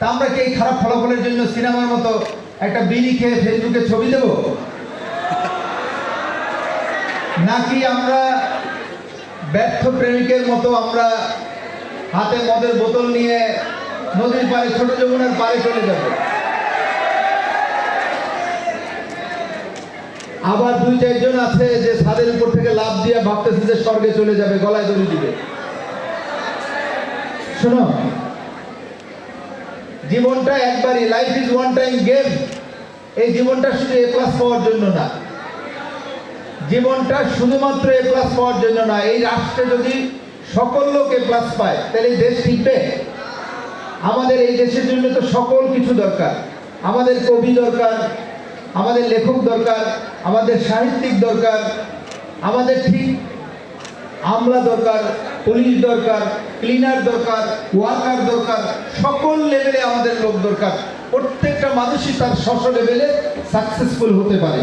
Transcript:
তা আমরা কি এই খারাপ ফলাফলের জন্য সিনেমার মতো একটা বিড়ি খেয়ে ফেসবুকে ছবি দেব, নাকি আমরা ব্যর্থ প্রেমিকের মতো আমরা হাতে মদের বোতল নিয়ে নদীর পাড়ে, ছোট যমুনার পাড়ে চলে যাব? আবার 2-4 জন আছে যে ছাদের উপর থেকে লাফ দিয়ে ভাবতেছে যে স্বর্গে চলে যাবে, গলায় দড়ি দিবে। শোনো, জীবনটা একবারই, life is one time game. এই জীবনটা শুধু এ প্লাস পাওয়ার জন্য না, জীবনটা শুধুমাত্র এ প্লাস পাওয়ার জন্য না। এই রাষ্ট্রে যদি সকল লোক এ প্লাস পায় তাহলে এই দেশ টিকবে? আমাদের এই দেশের জন্য তো সকল কিছু দরকার। আমাদের কবি দরকার, আমাদের লেখক দরকার, আমাদের সাহিত্যিক দরকার, আমাদের ঠিক আমলা দরকার, পুলিশ দরকার, ক্লিনার দরকার, ওয়ার্কার দরকার, সকল লেভেলে আমাদের লোক দরকার। প্রত্যেকটা মানুষই তার স্ব লেভেলে সাকসেসফুল হতে পারে।